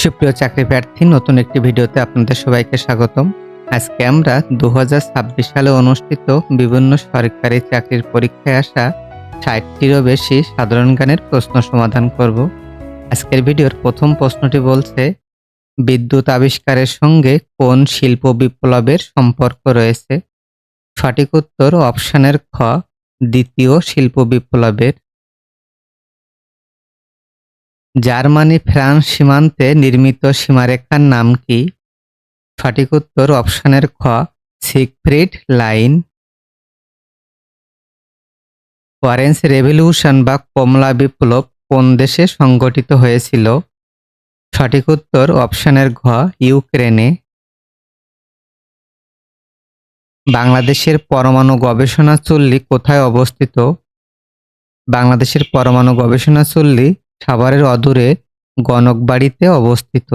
সুপ্রিয় চাকরি প্রার্থী, নতুন একটি ভিডিওতে আপনাদের সবাইকে স্বাগতম। আজকে আমরা 2026 সালে অনুষ্ঠিত বিভিন্ন সরকারি চাকরির পরীক্ষায় আসা 60টিরও বেশি সাধারণ জ্ঞানের প্রশ্ন সমাধান করব। আজকের ভিডিওর প্রথম প্রশ্নটি বলছে, বিদ্যুৎ আবিষ্কারের সঙ্গে কোন শিল্প বিপ্লবের সম্পর্ক রয়েছে? সঠিক উত্তর অপশনের খ, দ্বিতীয় শিল্প বিপ্লবের। জার্মানি ফ্রান্স সীমান্তে নির্মিত সীমারেখার নাম কি? সঠিক উত্তর অপশনের খ, সিগফ্রিড লাইন। অরেঞ্জ রেভলিউশন বা কমলা বিপ্লব কোন দেশে সংঘটিত হয়েছিল? সঠিক উত্তর অপশনের ঘ, ইউক্রেনে। বাংলাদেশের পরমাণু গবেষণা চুল্লি কোথায় অবস্থিত? বাংলাদেশের পরমাণু গবেষণা চুল্লি সাভারের অদূরে গণকবাড়িতে অবস্থিত।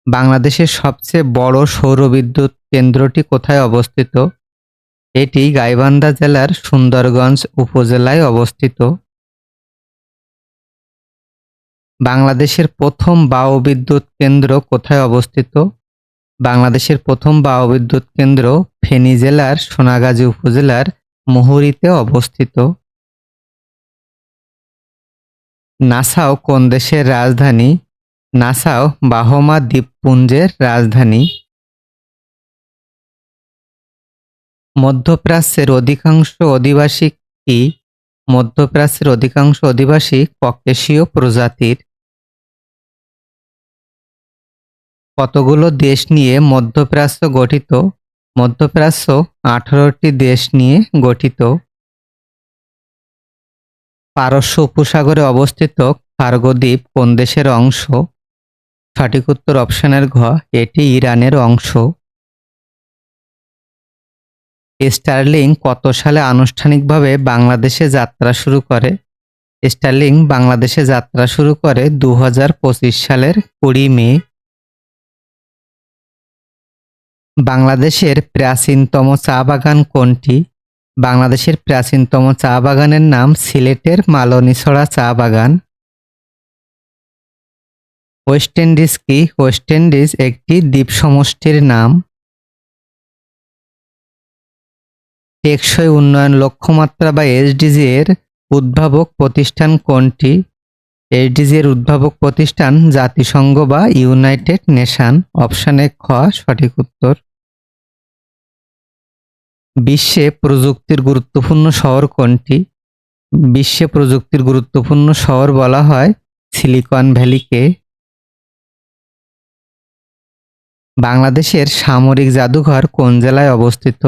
বাংলাদেশের সবচেয়ে বড় সৌর বিদ্যুৎ কেন্দ্রটি কোথায় অবস্থিত? এটি গাইবান্ধা জেলার সুন্দরগঞ্জ উপজেলায় অবস্থিত। বাংলাদেশের প্রথম বায়ুবিদ্যুৎ কেন্দ্র কোথায় অবস্থিত? বাংলাদেশের প্রথম বায়ুবিদ্যুৎ কেন্দ্র ফেনী জেলার সোনাগাজী উপজেলার মুহুরীতে অবস্থিত। নাসাউ কোন দেশের রাজধানী? নাসাউ বাহমা দ্বীপপুঞ্জের রাজধানী। মধ্যপ্রাচ্যের অধিকাংশ অধিবাসী কি? মধ্যপ্রাচ্যের অধিকাংশ অধিবাসী ককেশীয় প্রজাতির। কতগুলো দেশ নিয়ে মধ্যপ্রাচ্য গঠিত? মধ্যপ্রাচ্য 18টি দেশ নিয়ে গঠিত। পারস্য উপসাগরে অবস্থিত খার্গো দ্বীপ কোন দেশের অংশ? সঠিক উত্তর অপশনের ঘ, এটি ইরানের অংশ। স্টার্লিং কত সালে আনুষ্ঠানিকভাবে বাংলাদেশে যাত্রা শুরু করে? স্টার্লিং বাংলাদেশে যাত্রা শুরু করে 2025 সালের 20 মে। বাংলাদেশের প্রাচীনতম চা বাগান কোনটি? বাংলাদেশের প্রাচীনতম চা বাগানের নাম সিলেটের মালনীছড়া চা বাগান। ওয়েস্ট ইন্ডিজ কি? ওয়েস্ট ইন্ডিজ একটি দ্বীপ সমষ্টির নাম। টেকসই উন্নয়ন লক্ষ্যমাত্রা বা এসডিজি এর উদ্ভাবক প্রতিষ্ঠান কোনটি? এসডিজি এর উদ্ভাবক প্রতিষ্ঠান জাতিসংঘ বা ইউনাইটেড নেশন। অপশনে খ সঠিক উত্তর। বিশ্বে প্রযুক্তির গুরুত্বপূর্ণ শহর কোনটি? বিশ্বে প্রযুক্তির গুরুত্বপূর্ণ শহর বলা হয় সিলিকন ভ্যালিকে। বাংলাদেশের সামরিক জাদুঘর কোন জেলায় অবস্থিত?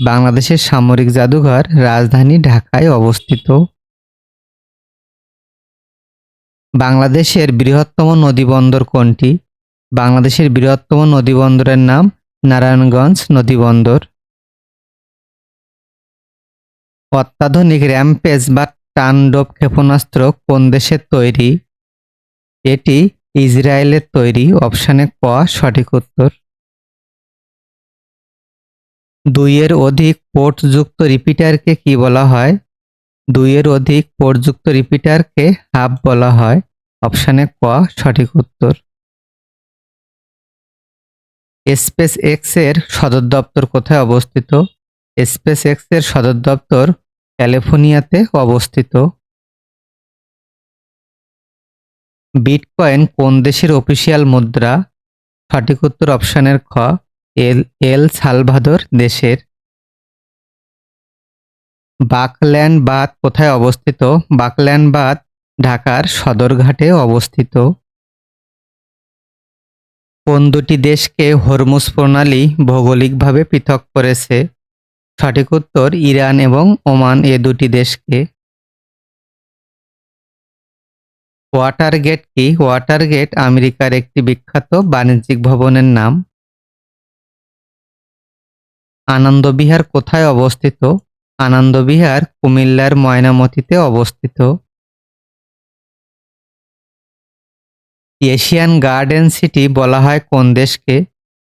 বাংলাদেশের সামরিক জাদুঘর রাজধানী ঢাকায় অবস্থিত। বাংলাদেশের বৃহত্তম নদীবন্দর কোনটি? বাংলাদেশের বৃহত্তম নদীবন্দরের নাম নারায়ণগঞ্জ নদীবন্দর। অত্যাধুনিক র্যাম্পেজ বা টানডোপ ক্ষেপণাস্ত্র কোন দেশের তৈরি? এটি ইসরায়েলের তৈরি। অপশনে ক সঠিক উত্তর। 2-এর অধিক পোর্টযুক্ত রিপিটারকে কি বলা হয়? 2-এর অধিক পোর্টযুক্ত রিপিটারকে হাব বলা হয়। অপশনে ক সঠিক উত্তর। স্পেস এক্স এর সদর দপ্তর কোথায় অবস্থিত? স্পেস এক্স এর সদর দপ্তর ক্যালিফোর্নিয়াতে অবস্থিত। বিটকয়েন কোন দেশের অফিসিয়াল মুদ্রা? সঠিক উত্তর অপশনের খ, এল সালভাদর দেশের। বাকল্যান্ড বাঁধ কোথায় অবস্থিত? বাকল্যান্ড বাঁধ ঢাকার সদরঘাটে অবস্থিত। কোন দুটি দেশকে হরমুজ প্রণালী ভৌগোলিকভাবে পৃথক করেছে? সঠিক উত্তর ইরান এবং ওমান এ দুটি দেশকে। ওয়াটারগেট কি? ওয়াটারগেট আমেরিকার একটি বিখ্যাত বাণিজ্যিক ভবনের নাম। আনন্দবিহার কোথায় অবস্থিত? আনন্দবিহার কুমিল্লার ময়নামতিতে অবস্থিত। এশিয়ান গার্ডেন সিটি বলা হয় কোন দেশকে?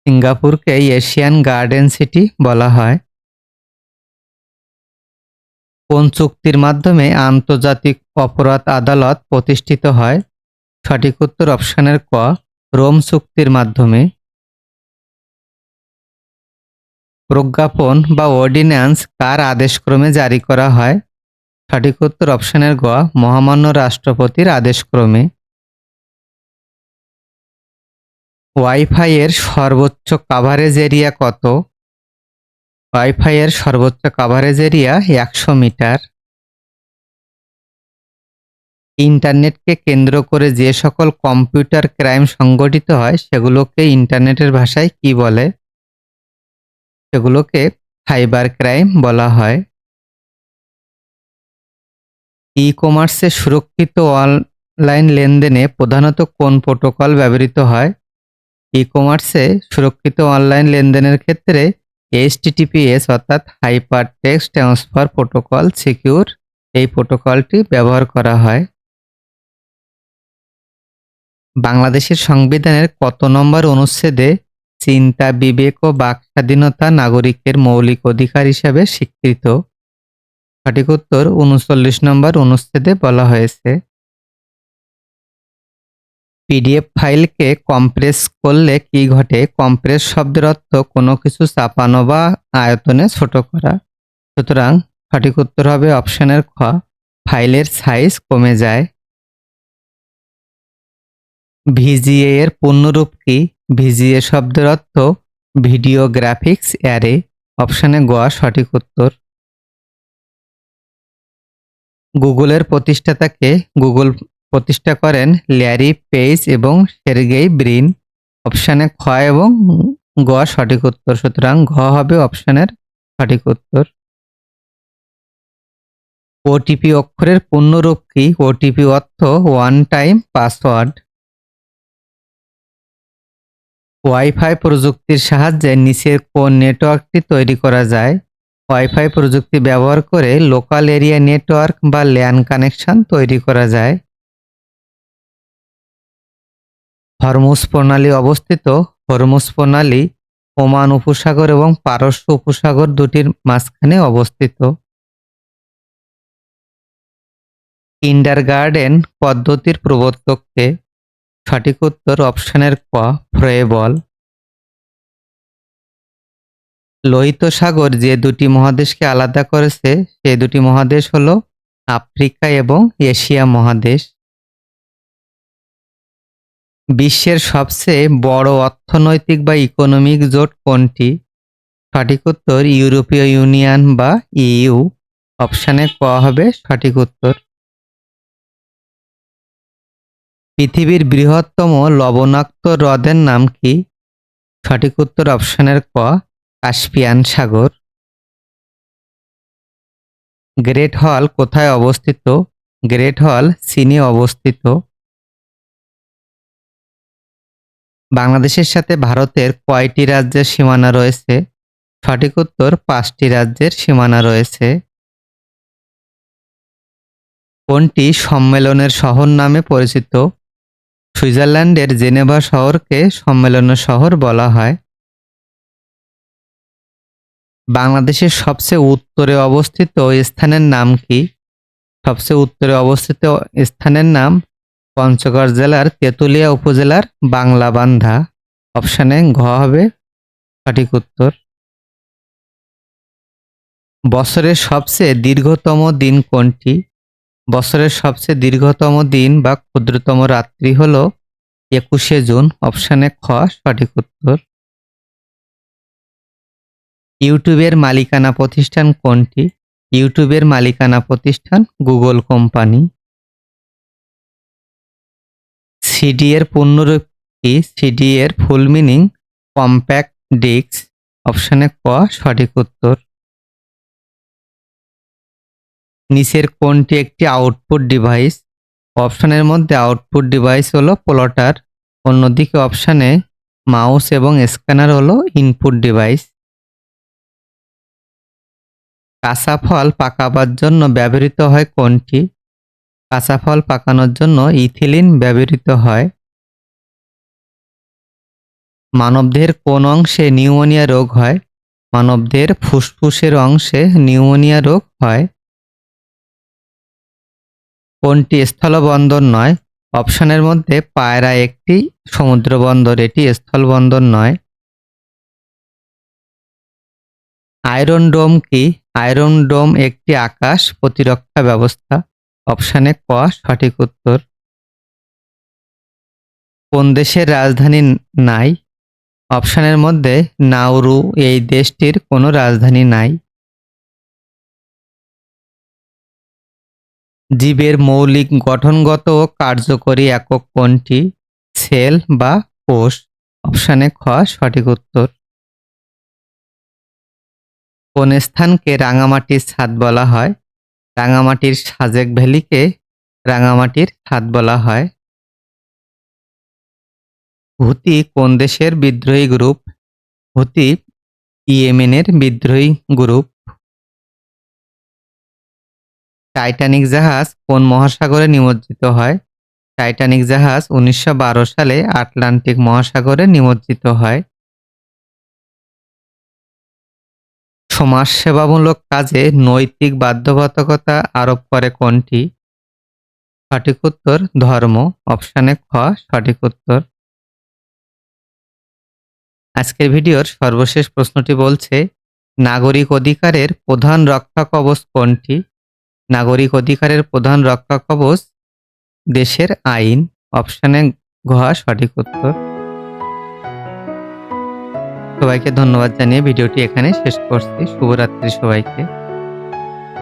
সিঙ্গাপুরকে এশিয়ান গার্ডেন সিটি বলা হয়। কোন চুক্তির মাধ্যমে আন্তর্জাতিক অপরাধ আদালত প্রতিষ্ঠিত হয়? সঠিক উত্তর অপশনের ক, রোম চুক্তির মাধ্যমে। প্রজ্ঞাপন বা অর্ডিন্যান্স কার আদেশক্রমে জারি করা হয়? সঠিক উত্তর অপশনের গ, মহামান্য রাষ্ট্রপতির আদেশক্রমে। ওয়াইফাই এর সর্বোচ্চ কাভারেজ এরিয়া কত? ওয়াইফাই এর সর্বোচ্চ কাভারেজ এরিয়া 100 মিটার। ইন্টারনেটকে কেন্দ্র করে যে সকল কম্পিউটার ক্রাইম সংঘটিত হয় সেগুলোকে ইন্টারনেটের ভাষায় কি বলে? সেগুলোকে সাইবার ক্রাইম বলা হয়। ই-কমার্সে সুরক্ষিত অনলাইন লেনদেনে প্রধানত কোন প্রোটোকল ব্যবহৃত হয়? ই-কমার্সে সুরক্ষিত অনলাইন লেনদেনের ক্ষেত্রে HTTPS অর্থাৎ hyper text transfer protocol secure এই প্রোটোকলটি ব্যবহার করা হয়। বাংলাদেশের সংবিধানের কত নম্বর অনুচ্ছেদে চিন্তা, বিবেক ও বাক স্বাধীনতা নাগরিকের মৌলিক অধিকার হিসাবে স্বীকৃত? সঠিক উত্তর 39 নম্বর অনুচ্ছেদে বলা হয়েছে। পিডিএফ ফাইলকে কম্প্রেস করলে কি ঘটে? কম্প্রেস শব্দের অর্থ কোনো কিছু চাপানো বা আয়তনে ছোট করা। সুতরাং সঠিক উত্তর হবে অপশনের খ, ফাইলের সাইজ কমে যায়। ভিজিএ এর পূর্ণরূপ কি? ভিজিএ শব্দের অর্থ ভিডিও গ্রাফিক্স অ্যারে। অপশনে গ সঠিক উত্তর। গুগলের প্রতিষ্ঠাতাকে? গুগল প্রতিষ্ঠা করেন ল্যারি পেজ এবং সের্গেই ব্রিন। অপশনে খ এবং গ সঠিক উত্তর, সুতরাং ঘ হবে অপশনের সঠিক উত্তর। ওটিপি অক্ষরের পূর্ণরূপ কি? ওটিপি অর্থ ওয়ান টাইম পাসওয়ার্ড। ওয়াইফাই প্রযুক্তির সাহায্যে নিচের কোন নেটওয়ার্কটি তৈরি করা যায়? ওয়াইফাই প্রযুক্তি ব্যবহার করে লোকাল এরিয়া নেটওয়ার্ক বা ল্যান কানেকশন তৈরি করা যায়। হরমুজ প্রণালী অবস্থিত? হরমুজ প্রণালী ওমান উপসাগর এবং পারস্য উপসাগর দুটির মাঝখানে অবস্থিত। কিন্ডারগার্টেন পদ্ধতির প্রবর্তক কে? সঠিক উত্তর অপশনের ক, ফ্রয়েবল। লোহিত সাগর যে দুটি মহাদেশকে আলাদা করেছে সে দুটি মহাদেশ হল আফ্রিকা এবং এশিয়া মহাদেশ। বিশ্বের সবচেয়ে বড় অর্থনৈতিক বা ইকোনমিক জোট কোনটি? সঠিক উত্তর ইউরোপীয় ইউনিয়ন বা ইইউ। অপশানে ক হবে সঠিক উত্তর। পৃথিবীর বৃহত্তম লবণাক্ত হ্রদের নাম কি? সঠিক উত্তর অপশনের ক, কাস্পিয়ান সাগর। গ্রেট হল কোথায় অবস্থিত? গ্রেট হল চীনে অবস্থিত। বাংলাদেশের সাথে ভারতের কয়টি রাজ্যের সীমানা রয়েছে? সঠিক উত্তর 5টি রাজ্যের সীমানা রয়েছে। কোনটি সম্মেলনের শহর নামে পরিচিত? সুইজারল্যান্ডের জেনেভা শহরকে সম্মেলনের শহর বলা হয়। বাংলাদেশের সবচেয়ে উত্তরে অবস্থিত স্থানের নাম কি? সবচেয়ে উত্তরে অবস্থিত স্থানের নাম পঞ্চগড় জেলার তেঁতুলিয়া উপজেলার বাংলাবান্ধা। অপশানে ঘ হবে সঠিক উত্তর। বছরের সবচেয়ে দীর্ঘতম দিন কোনটি? বছরের সবচেয়ে দীর্ঘতম দিন বা ক্ষুদ্রতম রাত্রি হল 21শে জুন। অপশানে খ সঠিক উত্তর। ইউটিউবের মালিকানা প্রতিষ্ঠান কোনটি? ইউটিউবের মালিকানা প্রতিষ্ঠান গুগল কোম্পানি। সিডি এর পূর্ণরূপ কি? সিডি এর ফুল মিনিং কম্প্যাক্ট ডিস্ক। অপশানে ক সঠিক উত্তর। নিচের কোনটি একটি আউটপুট ডিভাইস? অপশনের মধ্যে আউটপুট ডিভাইস হলো প্লটার, অন্যদিকে অপশানে মাউস এবং স্ক্যানার হলো ইনপুট ডিভাইস। কাঁচা ফল পাকাবার জন্য ব্যবহৃত হয় কোনটি? কাঁচা ফল পাকানোর জন্য ইথিলিন ব্যবহৃত হয়। মানবদেহের কোন অংশে নিউমোনিয়া রোগ হয়? মানবদেহের ফুসফুসের অংশে নিউমোনিয়া রোগ হয়। কোনটি স্থলবন্দর নয়? অপশনের মধ্যে পায়রা একটি সমুদ্র বন্দর, এটি স্থল বন্দর নয়। আয়রন ডোম কি? আয়রন ডোম একটি আকাশ প্রতিরক্ষা ব্যবস্থা। অপশনে ক সঠিক উত্তর। কোন দেশের রাজধানী নাই? অপশনের মধ্যে নাউরু এই দেশটির কোনো রাজধানী নাই। জীবের মৌলিক গঠনগত ও কার্যকরী একক কোনটি? সেল বা কোষ? অপশনে খ সঠিক উত্তর। কোন স্থানকে রাঙামাটির ছাদ বলা হয়? রাঙামাটির সাজেক ভ্যালিকে রাঙামাটির ছাদ বলা হয়। হুতি কোন দেশের বিদ্রোহী গ্রুপ? হুতি ইয়েমেনের বিদ্রোহী গ্রুপ। টাইটানিক জাহাজ কোন মহাসাগরে নিমজ্জিত হয়? টাইটানিক জাহাজ 1912 সালে আটলান্টিক মহাসাগরে নিমজ্জিত হয়। সমাজসেবামূলক কাজে নৈতিক বাধ্যবাধকতা আরোপ করে কোনটি? সঠিক উত্তর ধর্ম। অপশনে খ সঠিক উত্তর। আজকের ভিডিওর সর্বশেষ প্রশ্নটি বলছে, নাগরিক অধিকারের প্রধান রক্ষা কবচ কোনটি? নাগরিক অধিকারের প্রধান রক্ষা কবচ দেশের আইন। অপশনে ঘ সঠিক উত্তর। সবাইকে ধন্যবাদ জানিয়ে ভিডিওটি এখানে শেষ করছি। শুভরাত্রি সবাইকে।